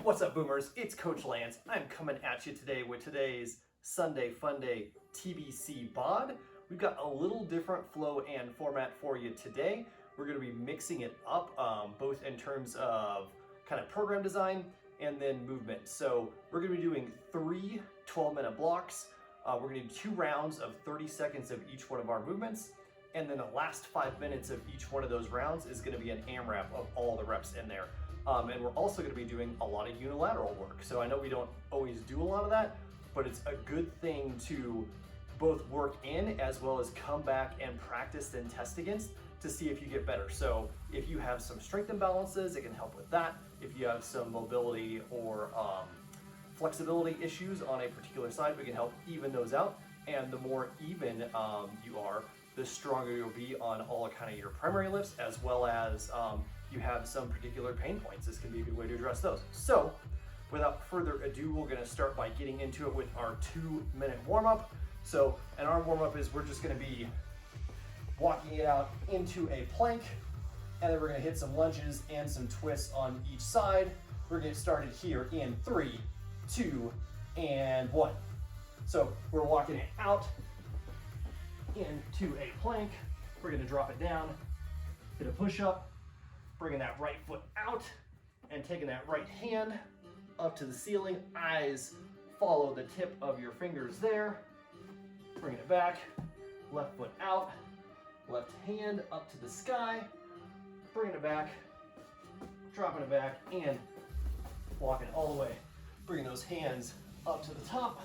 What's up, boomers? It's Coach Lance. I'm coming at you today with today's Sunday Fun Day TBC bod. We've got a little different flow and format for you today. We're going to be mixing it up both in terms of kind of program design and then movement. So we're going to be doing 3 12-minute blocks. We're going to do 2 rounds of 30 seconds of each one of our movements. And then the last 5 minutes of each one of those rounds is going to be an AMRAP of all the reps in there. And we're also going to be doing a lot of unilateral work. So I know we don't always do a lot of that, but it's a good thing to both work in as well as come back and practice and test against to see if you get better. So if you have some strength imbalances, it can help with that. If you have some mobility or flexibility issues on a particular side, we can help even those out. And the more even you are, the stronger you'll be on all kind of your primary lifts, as well as you have some particular pain points. This can be a good way to address those. So without further ado, we're going to start by getting into it with our 2-minute warm-up. So, and our warm-up is we're just going to be walking it out into a plank, and then we're going to hit some lunges and some twists on each side. We're going to get started here in 3, 2, and 1. So we're walking it out into a plank. We're going to drop it down, hit a push-up, bringing that right foot out and taking that right hand up to the ceiling. Eyes follow the tip of your fingers there. Bringing it back, left foot out, left hand up to the sky, bringing it back, dropping it back, and walking all the way. Bringing those hands up to the top,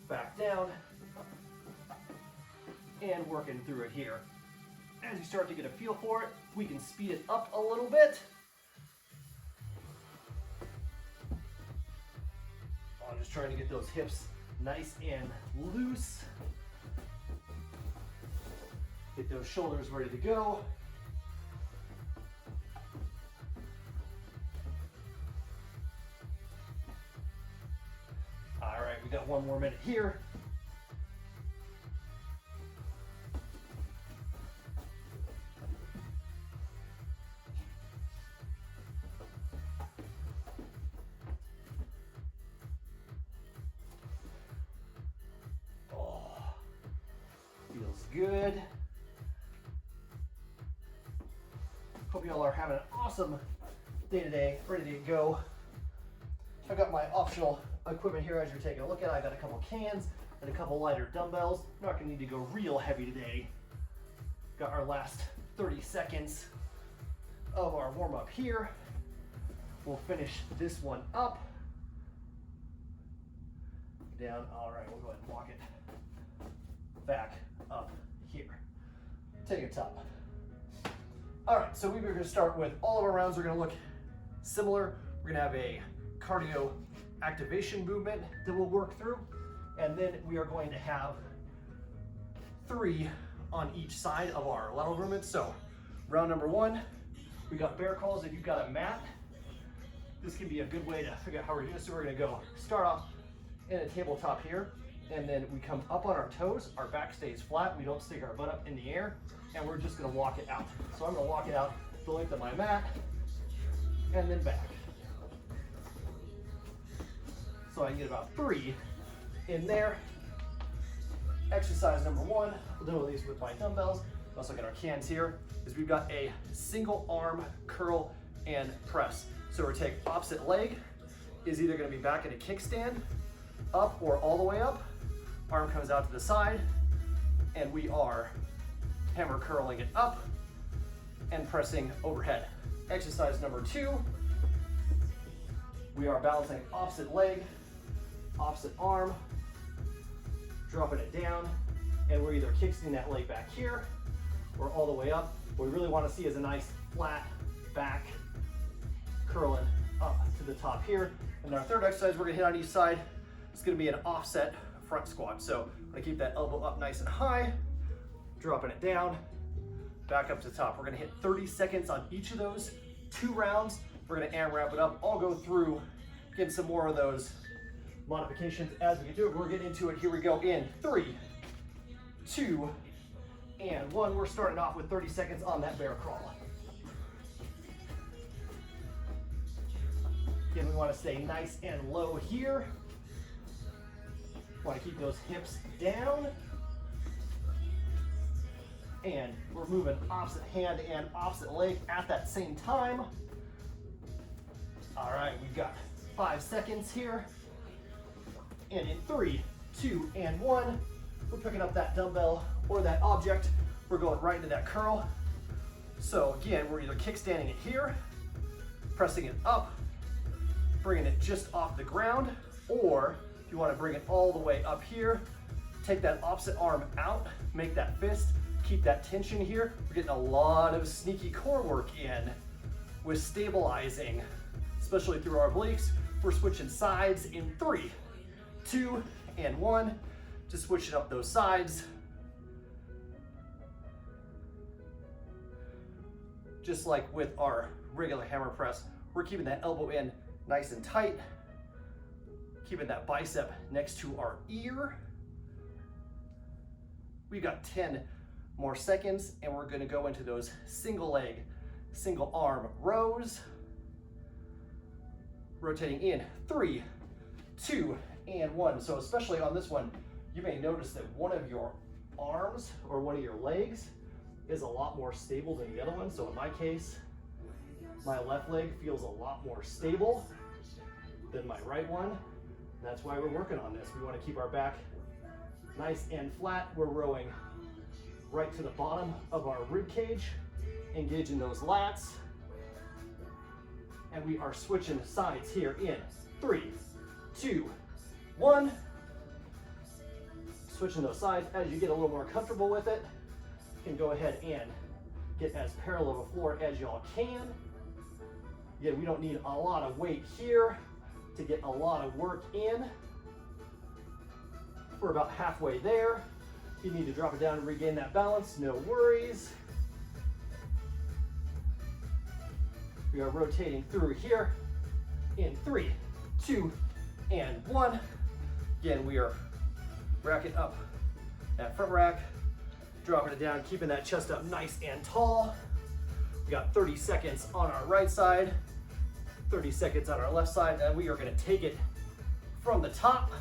back down, and working through it here. As you start to get a feel for it, we can speed it up a little bit. I'm just trying to get those hips nice and loose. Get those shoulders ready to go. All right, we got 1 more minute here. Good. Hope you all are having an awesome day today, ready to go. I've got my optional equipment here as you're taking a look at it. I got a couple cans and a couple lighter dumbbells. I'm not gonna need to go real heavy today. Got our last 30 seconds of our warm up here. We'll finish this one up. Down, all right, we'll go ahead and walk it back up here. Take it top. All right, so we're going to start with all of our rounds. We're going to look similar. We're going to have a cardio activation movement that we'll work through, and then we are going to have 3 on each side of our lateral movements. So round number 1, we got bear crawls. If you've got a mat, this can be a good way to figure out how we're doing. So we're going to go start off in a tabletop here, and then we come up on our toes, our back stays flat, we don't stick our butt up in the air, and we're just gonna walk it out. So I'm gonna walk it out the length of my mat, and then back. So I can get about 3 in there. Exercise number 1, we'll do these with my dumbbells. Also got our cans here, is we've got a single arm curl and press. So we're taking opposite leg, is either gonna be back in a kickstand, up or all the way up. Arm comes out to the side, and we are hammer curling it up and pressing overhead. Exercise number 2, we are balancing opposite leg, opposite arm, dropping it down, and we're either kickstanding that leg back here or all the way up. What we really want to see is a nice flat back curling up to the top here. And our third exercise we're going to hit on each side, it's going to be an offset front squat. So I'm going to keep that elbow up nice and high, dropping it down, back up to the top. We're going to hit 30 seconds on each of those 2 rounds. We're going to AMRAP it up. I'll go through, getting some more of those modifications as we do it. We're getting into it. Here we go in 3, 2, and 1. We're starting off with 30 seconds on that bear crawl. Again, we want to stay nice and low here. Want to keep those hips down. And we're moving opposite hand and opposite leg at that same time. All right, we've got 5 seconds here. And in 3, 2, and 1, we're picking up that dumbbell or that object. We're going right into that curl. So again, we're either kickstanding it here, pressing it up, bringing it just off the ground, or if you want to bring it all the way up here, take that opposite arm out, make that fist, keep that tension here. We're getting a lot of sneaky core work in with stabilizing, especially through our obliques. We're switching sides in 3, 2, and 1. Just switching up those sides. Just like with our regular hammer press, we're keeping that elbow in nice and tight, keeping that bicep next to our ear. We've got 10 more seconds, and we're gonna go into those single leg, single arm rows. Rotating in 3, 2, and 1. So especially on this one, you may notice that one of your arms or one of your legs is a lot more stable than the other one. So in my case, my left leg feels a lot more stable than my right one. That's why we're working on this. We want to keep our back nice and flat. We're rowing right to the bottom of our rib cage, engaging those lats. And we are switching sides here in 3, 2, 1. Switching those sides. As you get a little more comfortable with it, you can go ahead and get as parallel to the floor as y'all can. Again, we don't need a lot of weight here to get a lot of work in. We're about halfway there. If you need to drop it down and regain that balance, no worries. We are rotating through here in 3, 2, and 1. Again, we are racking up that front rack, dropping it down, keeping that chest up nice and tall. We got 30 seconds on our right side, 30 seconds on our left side, and we are gonna take it from the top.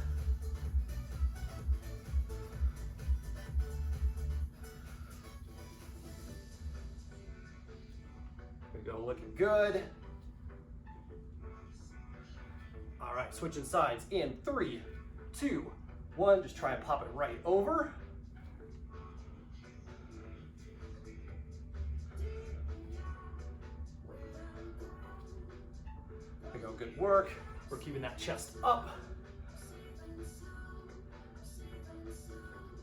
There we go, looking good. All right, switching sides in 3, 2, 1. Just try and pop it right over. There we go, good work. We're keeping that chest up.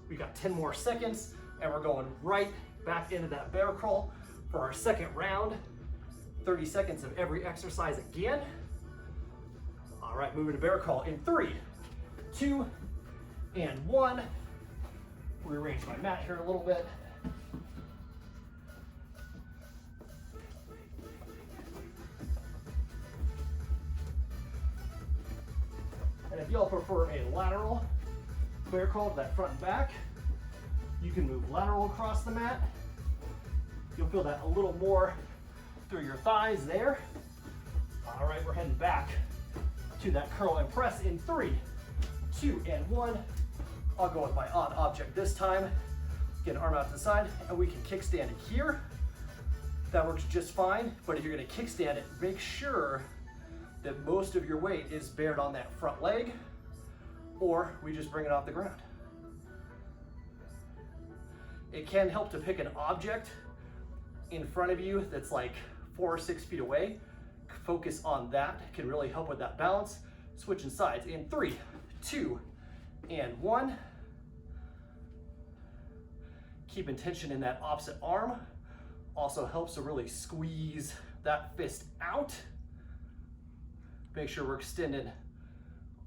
We got 10 more seconds, and we're going right back into that bear crawl for our second round. 30 seconds of every exercise again. All right, moving to bear crawl in 3, 2, and 1. Rearrange my mat here a little bit. And if y'all prefer a lateral bear crawl to that front and back, you can move lateral across the mat. You'll feel that a little more through your thighs there. All right, we're heading back to that curl and press in 3, 2, and 1. I'll go with my odd object this time. Get an arm out to the side, and we can kickstand it here. That works just fine, but if you're gonna kickstand it, make sure that most of your weight is bared on that front leg, or we just bring it off the ground. It can help to pick an object in front of you that's like 4 or 6 feet away. Focus on that. It can really help with that balance. Switching sides in 3, 2, and 1. Keeping tension in that opposite arm. Also helps to really squeeze that fist out. Make sure we're extended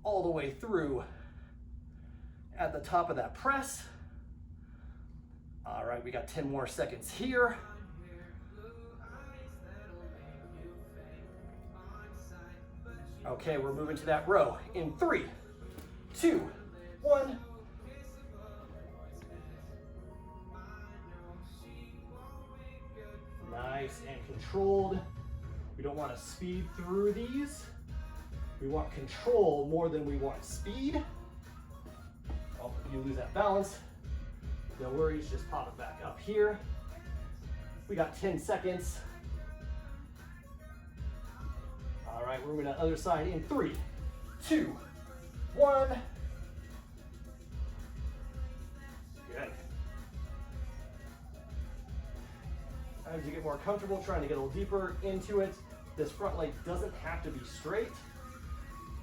all the way through at the top of that press. All right, we got 10 more seconds here. Okay, we're moving to that row in 3, 2, 1. Nice and controlled. We don't want to speed through these. We want control more than we want speed. Oh, you lose that balance. No worries, just pop it back up here. We got 10 seconds. All right, we're moving to the other side in 3, 2, 1. Good. As you get more comfortable, trying to get a little deeper into it, this front leg doesn't have to be straight.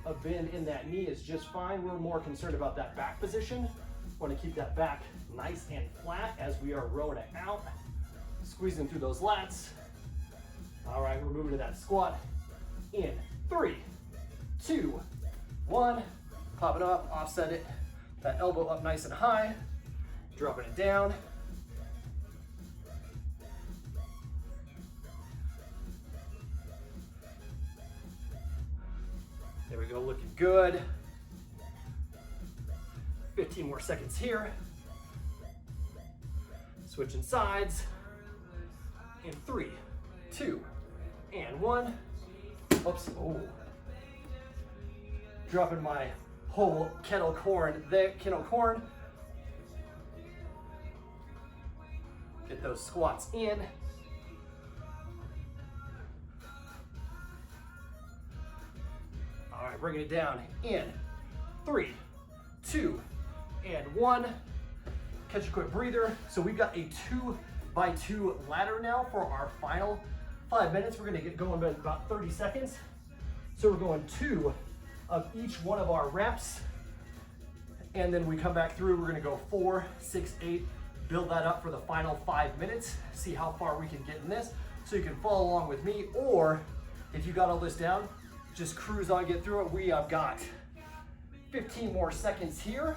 A bend in that knee is just fine. We're more concerned about that back position. Want to keep that back nice and flat as we are rowing it out. Squeezing through those lats. All right, we're moving to that squat in 3, 2, 1. Pop it up, offset it. That elbow up nice and high. Dropping it down. There we go, looking good. 15 more seconds here. Switching sides. In 3, 2, and 1. Oops, oh. Dropping my whole kettle corn there, kettle corn. Get those squats in. All right, bringing it down in 3, 2, and 1. Catch a quick breather. So we've got a 2x2 ladder now for our final 5 minutes. We're gonna get going in about 30 seconds. So we're going 2 of each one of our reps. And then we come back through, we're gonna go 4, 6, 8, build that up for the final 5 minutes. See how far we can get in this. So you can follow along with me, or if you got all this down, just cruise on, get through it. We have got 15 more seconds here.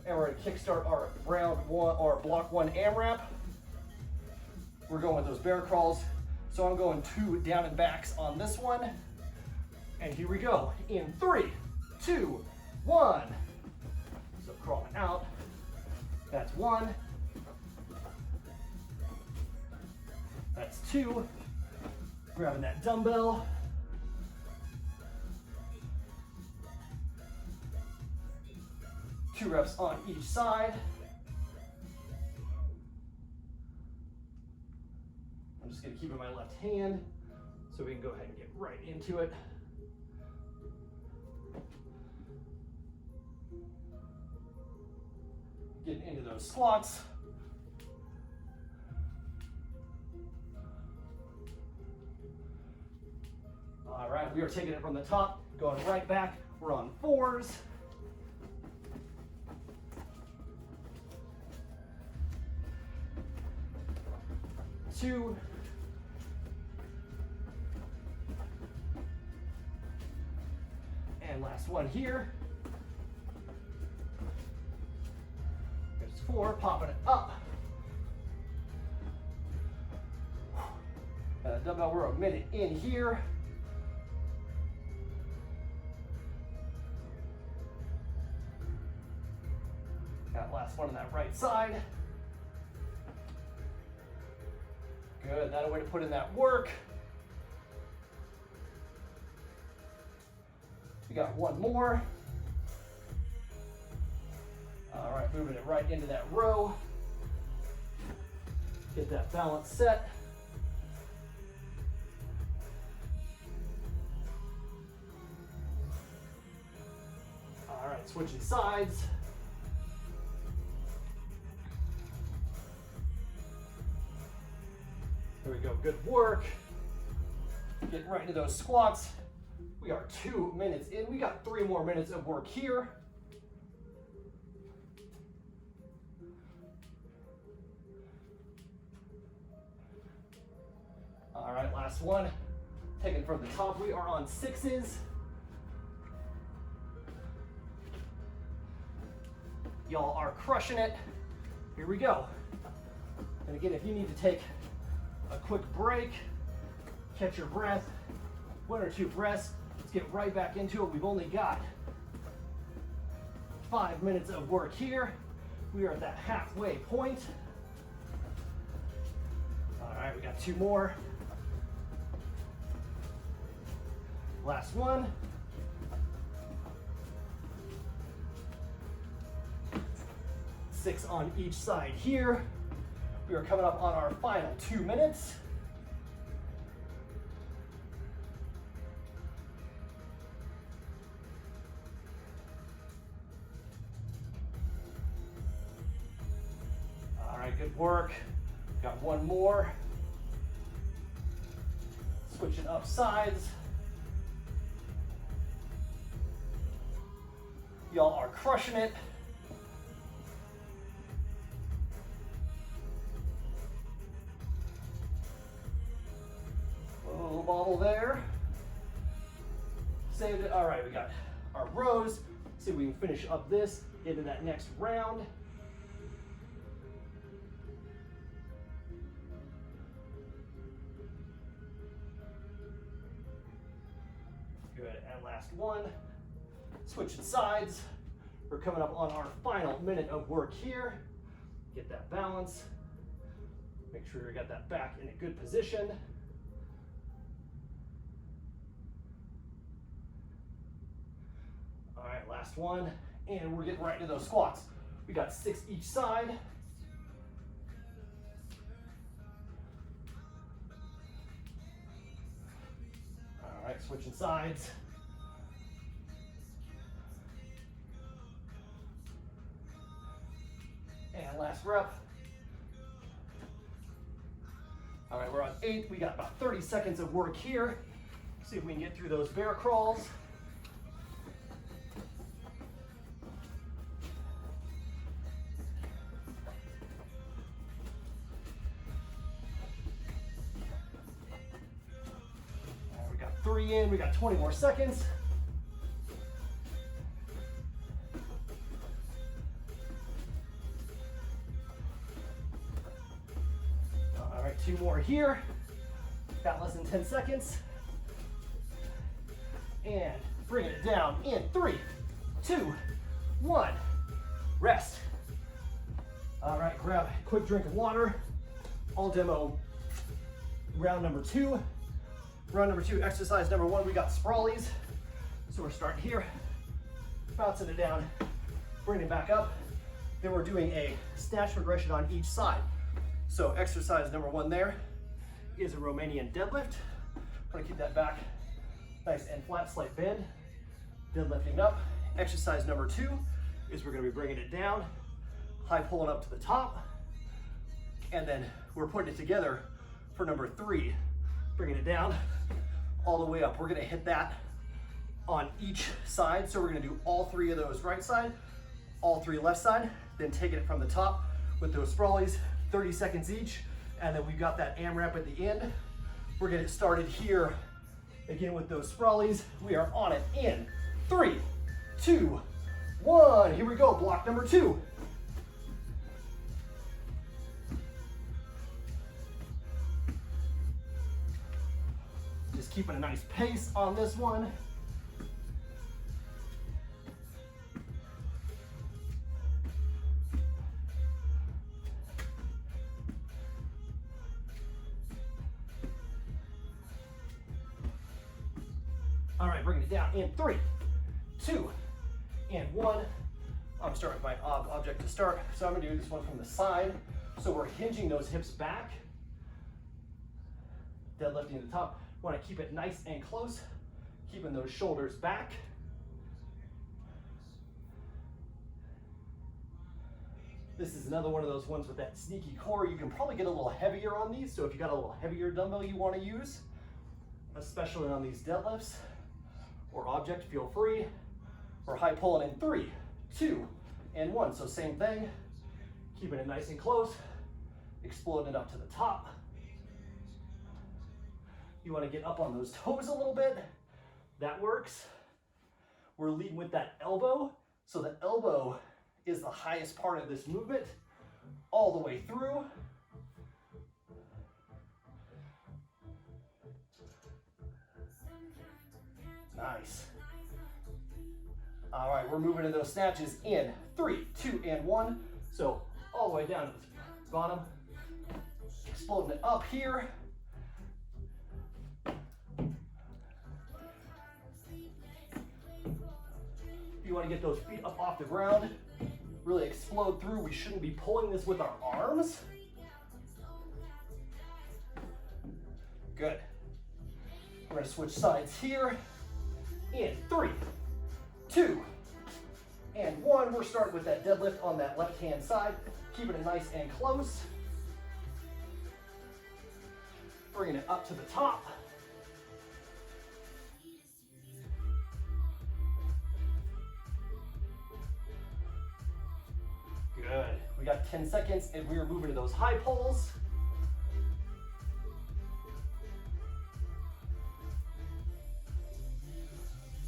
And we're gonna kickstart our round 1 or block 1 AMRAP. We're going with those bear crawls. So I'm going 2 down and backs on this one. And here we go in 3, 2, 1. So crawling out. That's 1. That's 2. Grabbing that dumbbell. Two reps on each side. I'm just gonna keep it in my left hand so we can go ahead and get right into it. Getting into those squats. All right, we are taking it from the top, going right back. We're on 4s. Two. And last one here. There's 4, popping it up. Dumbbell, we're a minute in here. That last one on that right side. Good, that way to put in that work. We got 1 more. All right, moving it right into that row. Get that balance set. All right, switching sides. There we go, good work. Get right into those squats. We are 2 minutes in. We got 3 more minutes of work here. All right, last one. Taking from the top, we are on 6s. Y'all are crushing it. Here we go. And again, if you need to take a quick break, catch your breath, 1 or 2 breaths, let's get right back into it. We've only got 5 minutes of work here. We are at that halfway point. All right, we got 2 more. Last one. Six on each side here. We are coming up on our final 2 minutes. All right, good work. Got one more. Switching up sides. Y'all are crushing it. A little bobble there. Saved it. All right, we got our rows. See if we can finish up this into that next round. Good, and last one. Switching sides. We're coming up on our final minute of work here. Get that balance. Make sure you got that back in a good position. All right, last one. And we're getting right into those squats. We got 6 each side. All right, switching sides. And last rep. All right, we're on 8. We got about 30 seconds of work here. See if we can get through those bear crawls. All right, we got 3 in. We got 20 more seconds. All right, 2 more here. Got less than 10 seconds. And bringing it down in 3, 2, 1. Rest. All right, grab a quick drink of water. I'll demo round number 2. Round number 2, exercise number 1, we got Sprawlees. So we're starting here, bouncing it down, bringing it back up. Then we're doing a snatch progression on each side. So exercise number 1 there is a Romanian deadlift. I'm gonna keep that back nice and flat, slight bend, deadlifting up. Exercise number 2 is we're gonna be bringing it down, high pulling up to the top, and then we're putting it together for number 3, bringing it down all the way up. We're gonna hit that on each side. So we're gonna do all 3 of those right side, all 3 left side, then taking it from the top with those Sprawlees, 30 seconds each, and then we've got that AMRAP at the end. We're gonna get started here again with those Sprawlees. We are on it in 3, 2, 1. Here we go, block number 2. Just keeping a nice pace on this one. All right, bringing it down in 3, 2, and 1. I'm starting with my object to start. So I'm gonna do this one from the side. So we're hinging those hips back, deadlifting to the top. Want to keep it nice and close, keeping those shoulders back. This is another one of those ones with that sneaky core. You can probably get a little heavier on these. So if you got a little heavier dumbbell you want to use, especially on these deadlifts or object, feel free. We're high pulling in 3, 2, and 1. So same thing, keeping it nice and close, exploding it up to the top. You want to get up on those toes a little bit. That works. We're leading with that elbow. So the elbow is the highest part of this movement all the way through. Nice. All right, we're moving into those snatches in 3, 2, and 1. So all the way down to the bottom. Exploding it up here. You want to get those feet up off the ground, really explode through. We shouldn't be pulling this with our arms. Good. We're going to switch sides here. In 3, 2, and 1. We're starting with that deadlift on that left-hand side, keeping it nice and close. Bringing it up to the top. Good. We got 10 seconds, and we are moving to those high pulls.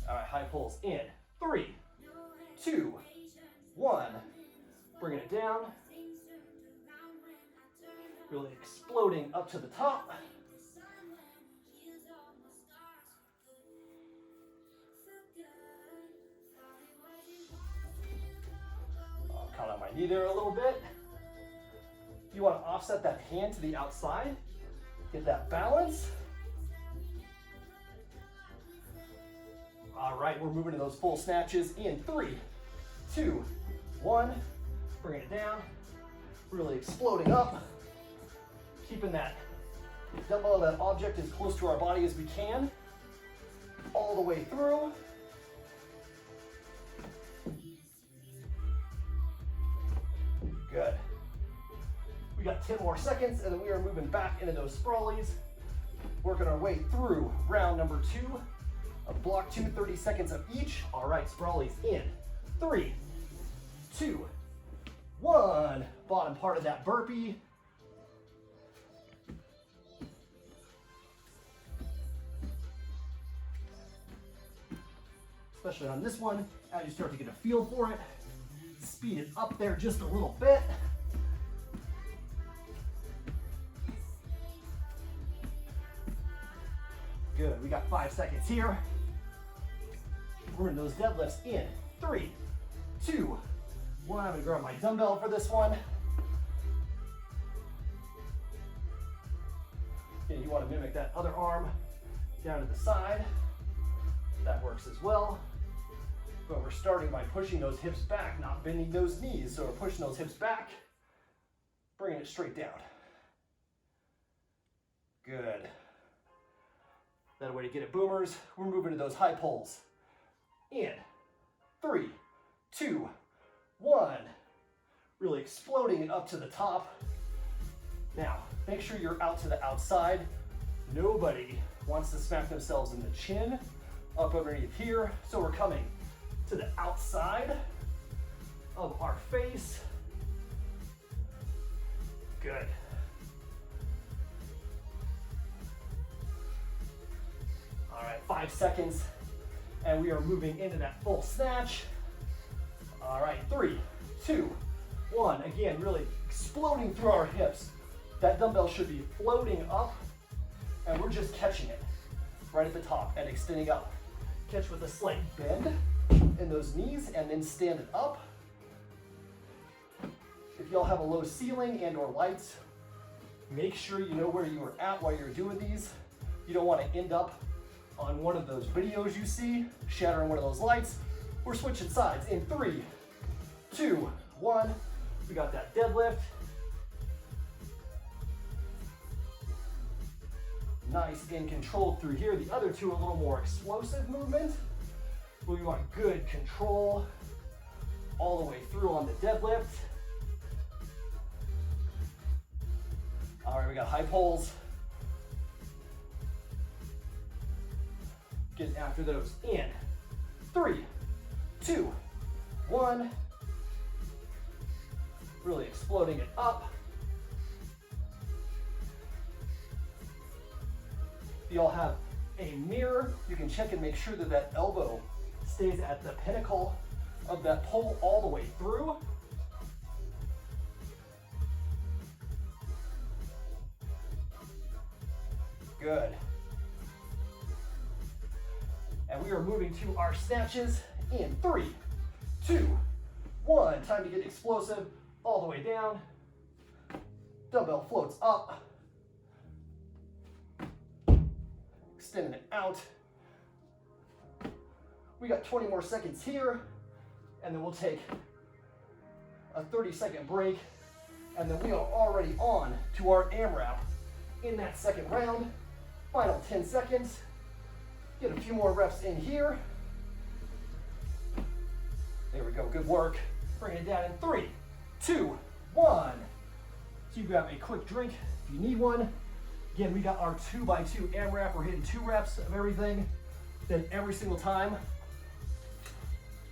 All right, high pulls in 3, 2, 1. Bringing it down. Really exploding up to the top. I'll count on my knee there a little bit. You want to offset that hand to the outside. Get that balance. All right, we're moving to those full snatches in 3, 2, 1. Bring it down. Really exploding up. Keeping that dumbbell, that object as close to our body as we can. All the way through. Good. We got 10 more seconds, and then we are moving back into those sprawlies. Working our way through round number 2. Of block 2, 30 seconds of each. All right, sprawlies in 3, 2, 1. Bottom part of that burpee. Especially on this one, as you start to get a feel for it, speed it up there just a little bit. Good, we got 5 seconds here. We're in those deadlifts in 3, 2, 1. I'm gonna grab my dumbbell for this one. Okay, you wanna mimic that other arm down to the side. That works as well. But we're starting by pushing those hips back, not bending those knees. So we're pushing those hips back, bringing it straight down. Good. That way to get it, boomers. We're moving to those high pulls. In 3, 2, 1. Really exploding it up to the top. Now, make sure you're out to the outside. Nobody wants to smack themselves in the chin, up underneath here. So we're coming to the outside of our face. Good. All right, 5 seconds, and we are moving into that full snatch. All right, 3, 2, 1. Again, really exploding through our hips. That dumbbell should be floating up, and we're just catching it right at the top and extending up. Catch with a slight bend in those knees, and then stand it up. If y'all have a low ceiling and or lights, make sure you know where you are at while you're doing these. You don't want to end up on one of those videos you see, shattering one of those lights. We're switching sides in 3, 2, 1. We got that deadlift. Nice and controlled through here. The other two, a little more explosive movement. We want good control all the way through on the deadlift. All right, we got high pulls. Get after those in 3, 2, 1. Really exploding it up. If y'all have a mirror, you can check and make sure that that elbow stays at the pinnacle of that pole all the way through. Good. And we are moving to our snatches in 3, 2, 1. Time to get explosive all the way down. Dumbbell floats up. Extending it out. We got 20 more seconds here. and then we'll take a 30-second break, and then we are already on to our AMRAP in that second round. Final 10 seconds. Get a few more reps in here. There we go, good work. Bring it down in 3, 2, 1. So you grab a quick drink if you need one. Again, we got our 2x2 AMRAP. We're hitting 2 reps of everything. Then every single time,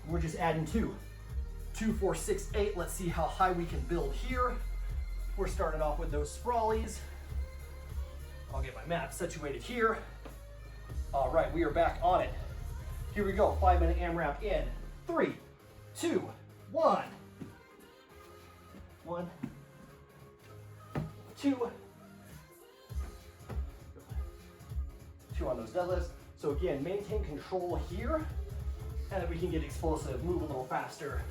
we're just adding 2. 2, 4, 6, 8. Let's see how high we can build here. We're starting off with those Sprawlees. I'll get my map situated here. All right, we are back on it. Here we go, 5-minute AMRAP in 3, 2, 1. 1, 2. 2 on those deadlifts. So again, maintain control here, and then we can get explosive, move a little faster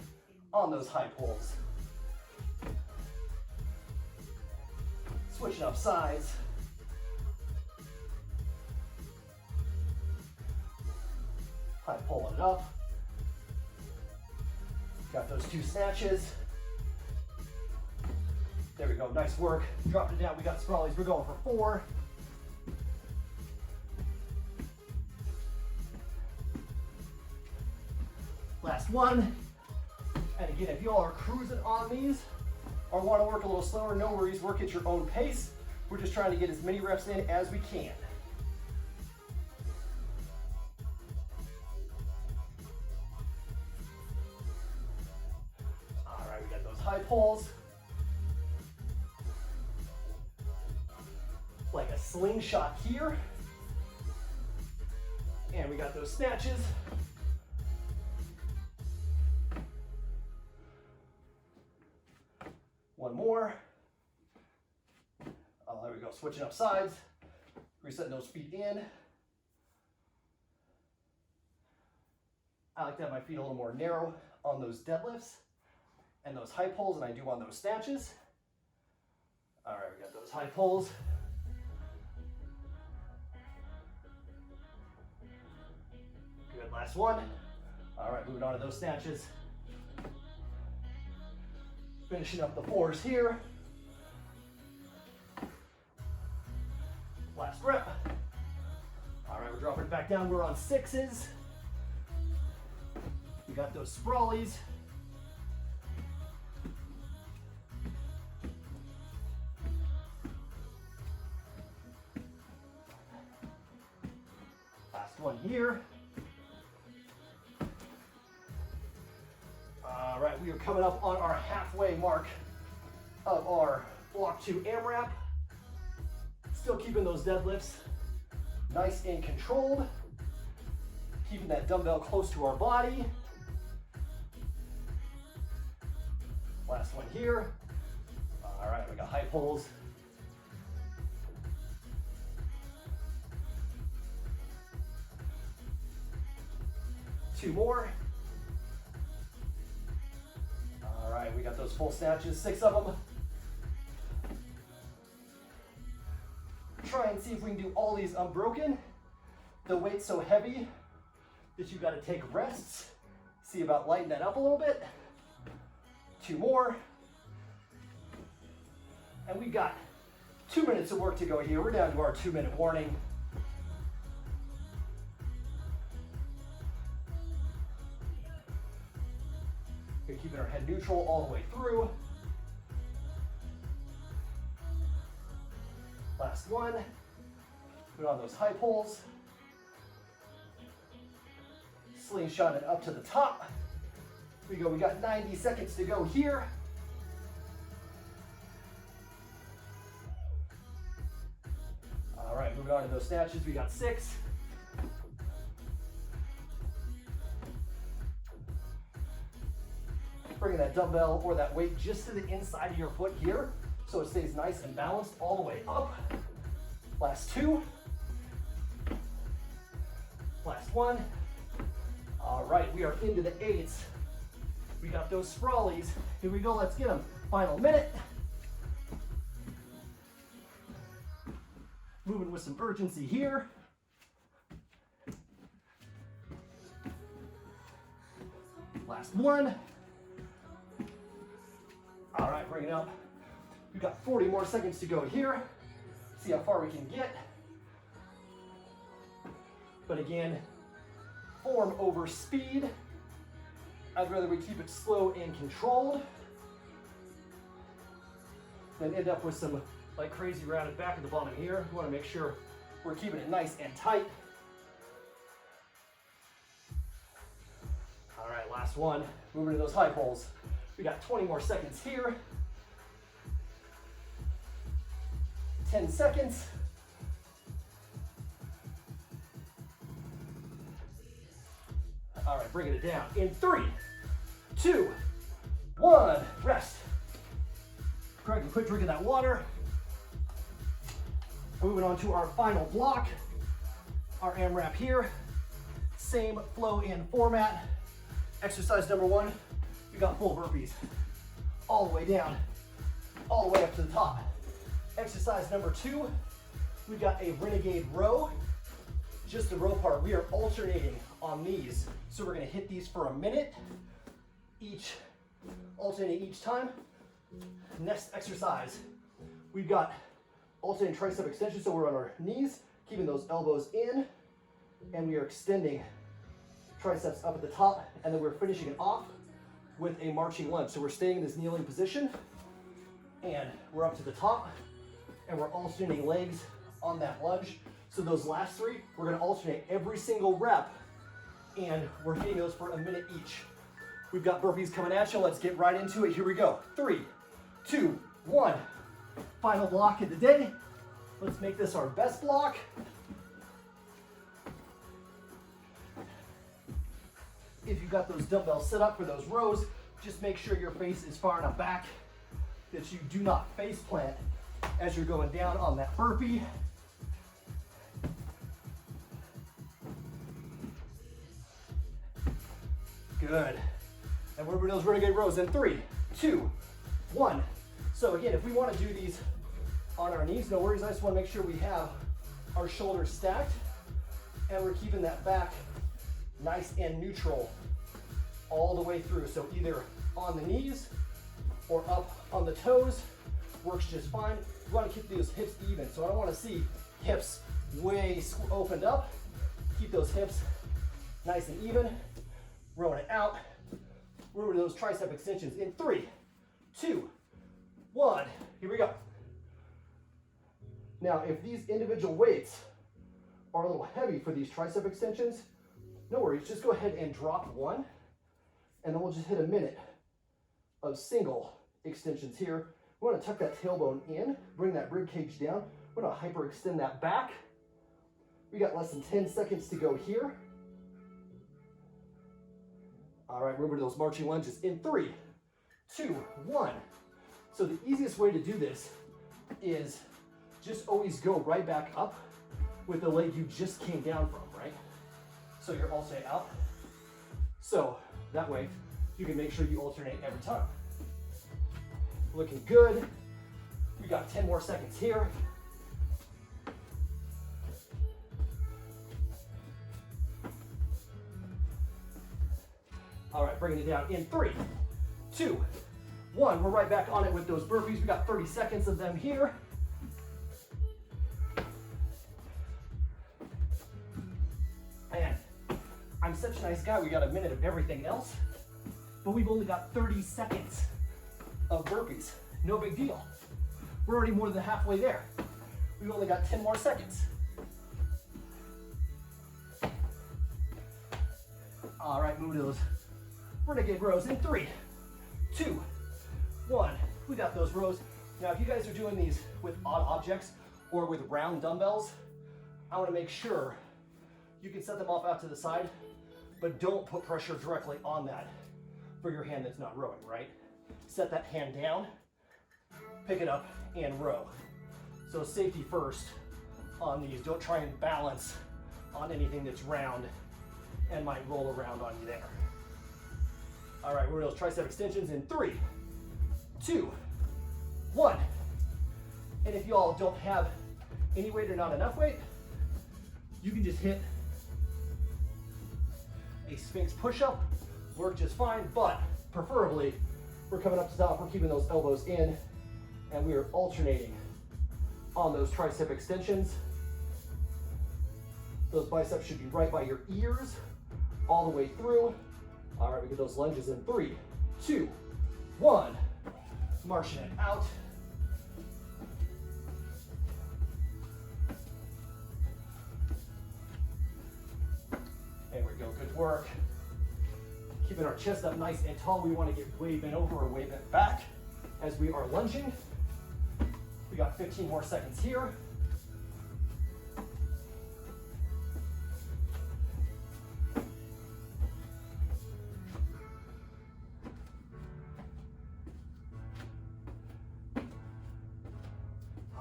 on those high pulls. Switching up sides. High pulling it up. Got those 2 snatches. There we go, nice work. Dropping it down, we got Sprawlees, we're going for 4. Last one. And again, if y'all are cruising on these or want to work a little slower, no worries, work at your own pace. We're just trying to get as many reps in as we can. All right, we got those high pulls. Like a slingshot here. And we got those snatches. One more. Oh, there we go, switching up sides. Resetting those feet in. I like to have my feet a little more narrow on those deadlifts and those high pulls than I do on those snatches. All right, we got those high pulls. Good, last one. All right, moving on to those snatches. Finishing up the 4s here. Last rep. All right, we're dropping it back down. We're on 6s. We got those Sprawlees. Last one here. All right, we are coming up on our halfway mark of our block 2 AMRAP. Still keeping those deadlifts nice and controlled. Keeping that dumbbell close to our body. Last one here. All right, we got high pulls. Two more. All right, we got those full snatches, 6 of them. Try and see if we can do all these unbroken. The weight's so heavy that you got to take rests. See about lighten that up a little bit. 2 more. And we got 2 minutes of work to go here. We're down to our 2-minute warning. We're keeping our head neutral all the way through. Last one. Put on those high pulls. Slingshot it up to the top. Here we go. We got 90 seconds to go here. All right, moving on to those snatches. We got 6. Bringing that dumbbell or that weight just to the inside of your foot here so it stays nice and balanced all the way up. Last 2. Last one. All right, we are into the 8s. We got those Sprawlees. Here we go, let's get them. Final minute. Moving with some urgency here. Last one. All right, bring it up. We've got 40 more seconds to go here. See how far we can get. But again, form over speed. I'd rather we keep it slow and controlled than end up with some like crazy rounded back at the bottom here. We want to make sure we're keeping it nice and tight. All right, last one. Moving to those high pulls. We got 20 more seconds here. 10 seconds. All right, bringing it down in 3, 2, 1, rest. Grab a quick drink of that water. Moving on to our final block, our AMRAP here. Same flow and format. Exercise number 1, we got full burpees. All the way down, all the way up to the top. Exercise number 2, we got a Renegade Row. Just the row part, we are alternating on these. So we're gonna hit these for a minute, alternating each time. Next exercise, we've got alternating tricep extension. So we're on our knees, keeping those elbows in, and we are extending triceps up at the top, and then we're finishing it off with a marching lunge. So we're staying in this kneeling position, and we're up to the top, and we're alternating legs on that lunge. So those last 3, we're gonna alternate every single rep, and we're hitting those for a minute each. We've got burpees coming at you. Let's get right into it. Here we go. 3, 2, 1. Final block of the day. Let's make this our best block. If you've got those dumbbells set up for those rows, just make sure your face is far enough back that you do not face plant as you're going down on that burpee. Good. And we're doing those renegade rows in 3, 2, 1. So again, if we want to do these on our knees, no worries. I just want to make sure we have our shoulders stacked and we're keeping that back nice and neutral all the way through. So either on the knees or up on the toes works just fine. We want to keep those hips even. So I don't want to see hips way opened up. Keep those hips nice and even. Rolling it out. We're over to those tricep extensions in 3, 2, 1. Here we go. Now, if these individual weights are a little heavy for these tricep extensions, no worries. Just go ahead and drop one, and then we'll just hit a minute of single extensions here. We want to tuck that tailbone in, bring that rib cage down. We're going to hyperextend that back. We got less than 10 seconds to go here. All right, remember those marching lunges in 3, 2, 1. So the easiest way to do this is just always go right back up with the leg you just came down from, right? So you're alternate out. So that way you can make sure you alternate every time. Looking good. We got 10 more seconds here. All right, bringing it down in 3, 2, 1. We're right back on it with those burpees. We got 30 seconds of them here. Man, I'm such a nice guy. We got a minute of everything else, but we've only got 30 seconds of burpees. No big deal. We're already more than halfway there. We've only got 10 more seconds. All right, move to those renegade rows in 3, 2, 1. We got those rows. Now, if you guys are doing these with odd objects or with round dumbbells, I want to make sure you can set them off out to the side, but don't put pressure directly on that for your hand that's not rowing, right? Set that hand down, pick it up, and row. So safety first on these. Don't try and balance on anything that's round and might roll around on you there. All right, we're those tricep extensions in 3, 2, 1. And if you all don't have any weight or not enough weight, you can just hit a Sphinx push-up work just fine, but preferably we're coming up to top, we're keeping those elbows in, and we are alternating on those tricep extensions. Those biceps should be right by your ears all the way through. All right, we get those lunges in 3, 2, 1. Marching it out. There we go, good work. Keeping our chest up nice and tall. We want to get way bent over or way bent back as we are lunging. We got 15 more seconds here.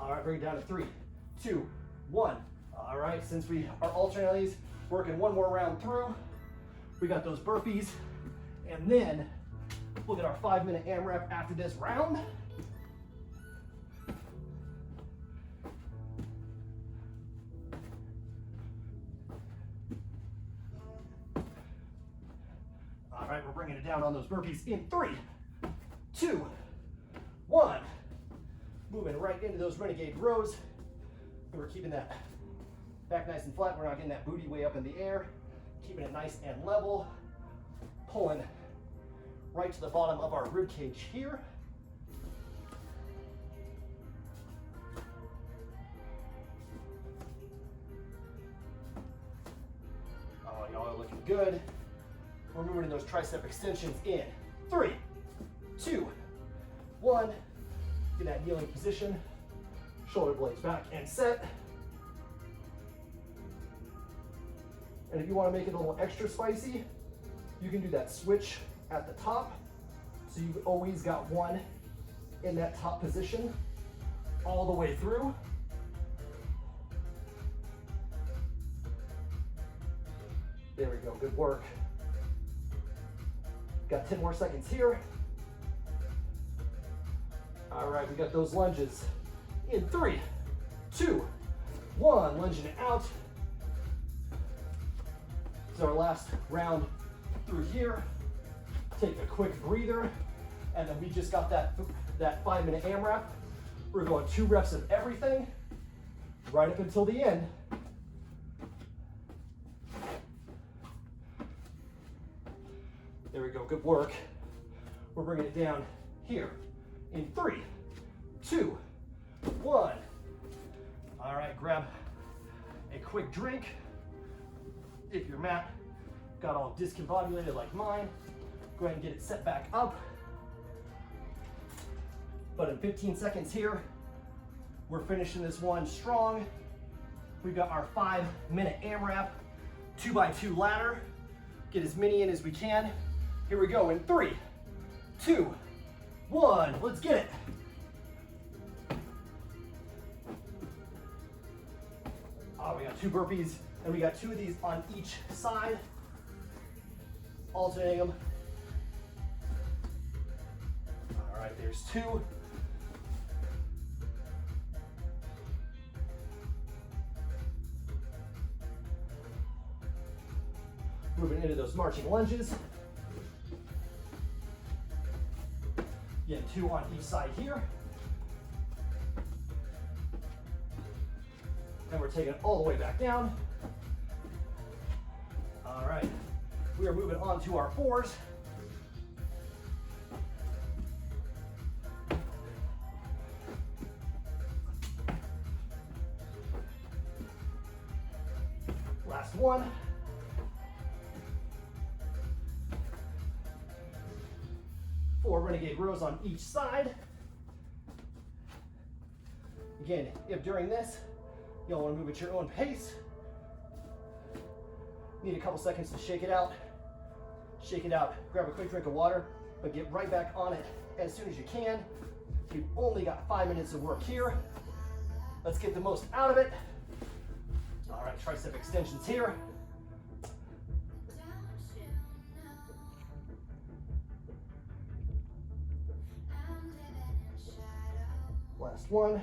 All right, bring it down to 3, 2, 1. All right, since we are alternating these, working one more round through, we got those burpees, and then we'll get our 5-minute AMRAP after this round. All right, we're bringing it down on those burpees in 3, 2, 1. Moving right into those renegade rows. And we're keeping that back nice and flat. We're not getting that booty way up in the air. Keeping it nice and level. Pulling right to the bottom of our rib cage here. Oh, y'all are looking good. We're moving in those tricep extensions in 3, 2, 1. Get that kneeling position. Shoulder blades back and set. And if you want to make it a little extra spicy, you can do that switch at the top. So you've always got one in that top position all the way through. There we go, good work. Got 10 more seconds here. All right, we got those lunges in 3, 2, 1. Lunging it out. This is our last round through here. Take a quick breather, and then we just got that 5-minute AMRAP. We're going 2 reps of everything right up until the end. There we go, good work. We're bringing it down here in 3, 2, 1. All right, grab a quick drink. If your mat got all discombobulated like mine, go ahead and get it set back up. But in 15 seconds here, we're finishing this one strong. We've got our 5-minute AMRAP, 2x2 ladder. Get as many in as we can. Here we go in 3, 2, 1. Let's get it. Oh, we got 2 burpees, and we got 2 of these on each side. Alternating them. All right, there's 2. Moving into those marching lunges. Again, 2 on each side here. And we're taking it all the way back down. All right, we are moving on to our 4s. Last one. Four renegade rows on each side. Again, if during this, you'll want to move at your own pace. Need a couple seconds to shake it out. Shake it out, grab a quick drink of water, but get right back on it as soon as you can. You've only got 5 minutes of work here. Let's get the most out of it. All right, tricep extensions here. Last one.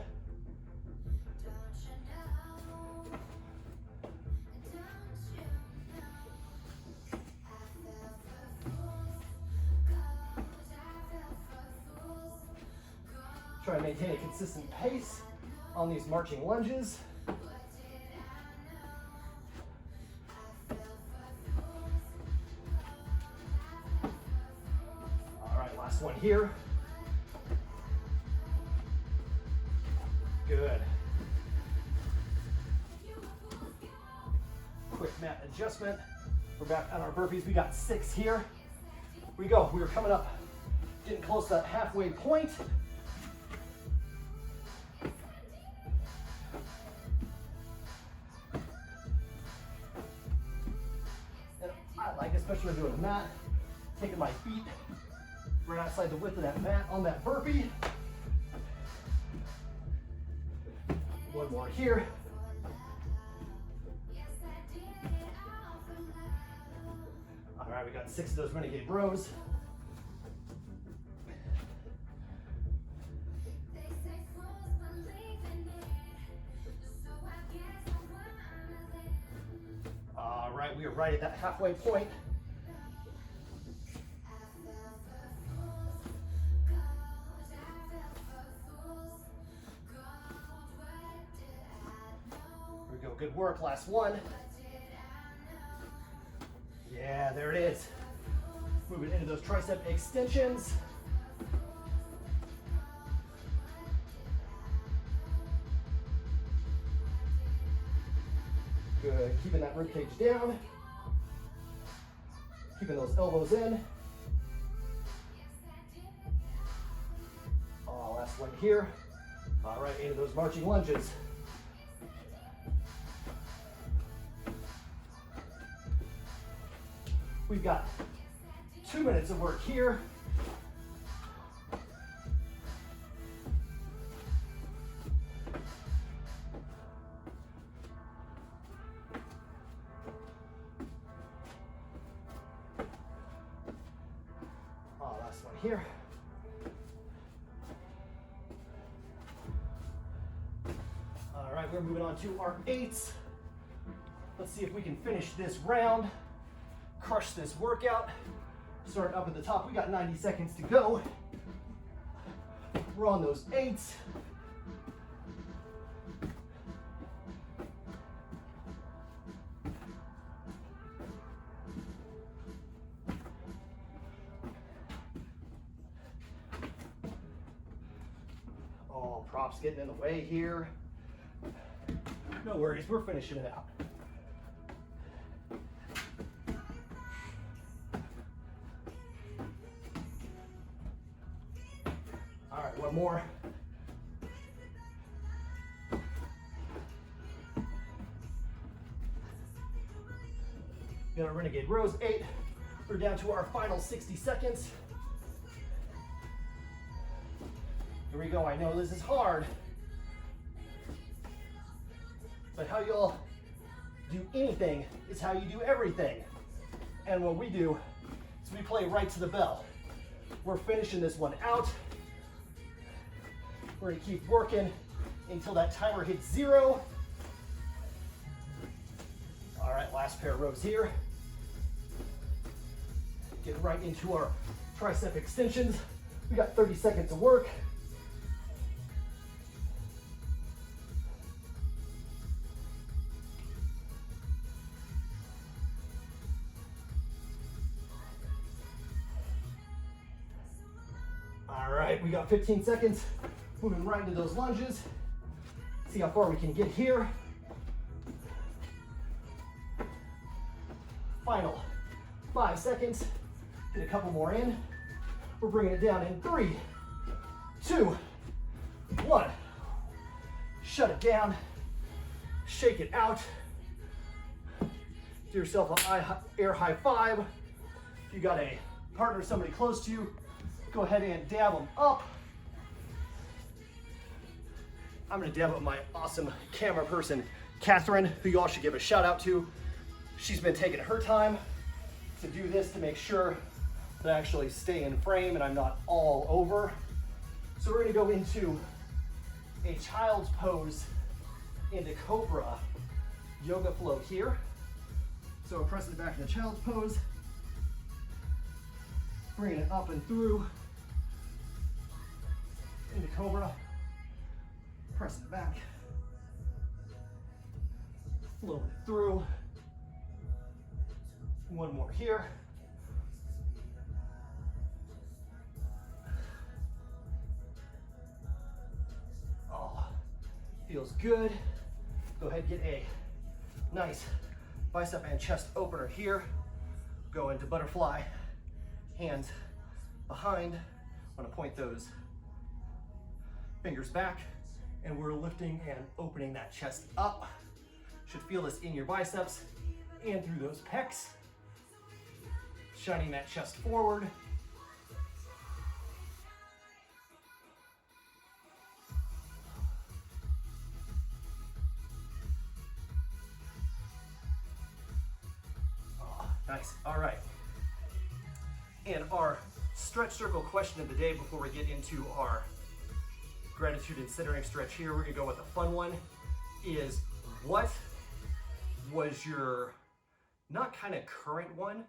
to maintain a consistent pace on these marching lunges. All right, last one here. Good. Quick mat adjustment. We're back on our burpees. We got 6 here. Here we go. We are coming up, getting close to that halfway point. And I like, especially when doing a mat, taking my feet right outside the width of that mat on that burpee. One more here. All right, we got 6 of those Renegade Rows. All right, we are right at that halfway point. Here we go, good work, last one. Yeah, there it is. Moving into those tricep extensions. Good, keeping that rib cage down. Keeping those elbows in. Oh, last one here. All right, into those marching lunges. We've got 2 minutes of work here. Last one here. All right, we're moving on to our 8s. Let's see if we can finish this round. Crush this workout. Start up at the top. We got 90 seconds to go. We're on those 8s. Oh, props getting in the way here. No worries, we're finishing it out. One more. Got our Renegade Rows 8. We're down to our final 60 seconds. Here we go. I know this is hard, but how y'all do anything is how you do everything. And what we do is we play right to the bell. We're finishing this one out. We're gonna keep working until that timer hits 0. All right, last pair of rows here. Get right into our tricep extensions. We got 30 seconds of work. All right, we got 15 seconds. Moving right into those lunges. See how far we can get here. Final 5 seconds. Get a couple more in. We're bringing it down in 3, 2, 1. Shut it down. Shake it out. Do yourself an air high five. If you got a partner, somebody close to you, go ahead and dab them up. I'm gonna dab up my awesome camera person, Catherine, who you all should give a shout out to. She's been taking her time to do this to make sure that I actually stay in frame and I'm not all over. So we're gonna go into a child's pose into Cobra yoga flow here. So we're pressing it back in the child's pose, bringing it up and through into Cobra. pressing it back, floating it through. One more here. Oh, feels good. Go ahead and get a nice bicep and chest opener here. Go into butterfly, hands behind. I want to point those fingers back, and we're lifting and opening that chest up. Should feel this in your biceps and through those pecs. Shining that chest forward. Oh, nice. All right. And our stretch circle question of the day before we get into our gratitude and centering stretch here, we're gonna go with a fun one, is what was your, not kind of current one,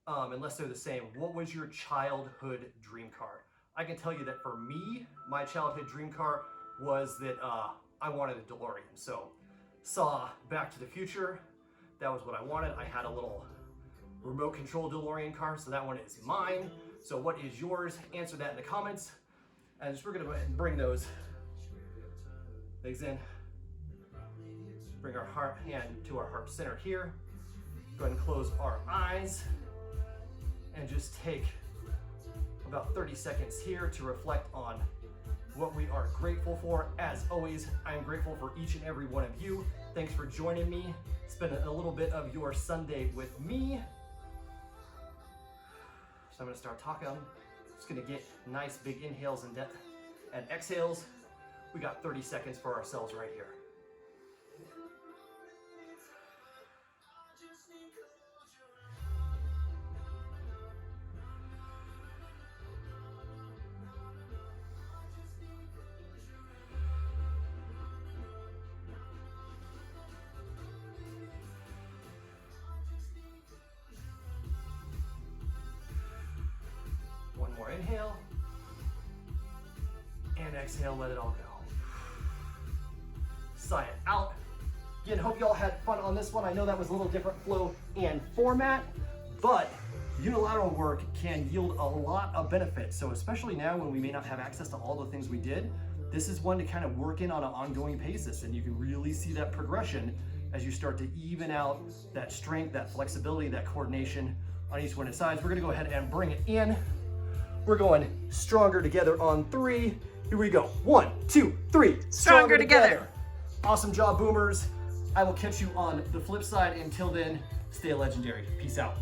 unless they're the same, what was your childhood dream car? I can tell you that for me, my childhood dream car was that I wanted a DeLorean. So saw Back to the Future, that was what I wanted. I had a little remote control DeLorean car, so that one is mine. So what is yours? Answer that in the comments. And just we're gonna go ahead and bring those legs in. Bring our heart hand to our heart center here. Go ahead and close our eyes and just take about 30 seconds here to reflect on what we are grateful for. As always, I am grateful for each and every one of you. Thanks for joining me, spending a little bit of your Sunday with me. So I'm gonna start talking. Just gonna get nice big inhales and exhales. We got 30 seconds for ourselves right here. One more inhale, and exhale, let it all go. Sigh it out. Again, hope y'all had fun on this one. I know that was a little different flow and format, but unilateral work can yield a lot of benefits. So especially now when we may not have access to all the things we did, this is one to kind of work in on an ongoing basis, and you can really see that progression as you start to even out that strength, that flexibility, that coordination on each one of the sides. We're gonna go ahead and bring it in. We're going stronger together on 3. Here we go. 1, 2, 3. Stronger together. Awesome job, boomers. I will catch you on the flip side. Until then, stay legendary. Peace out.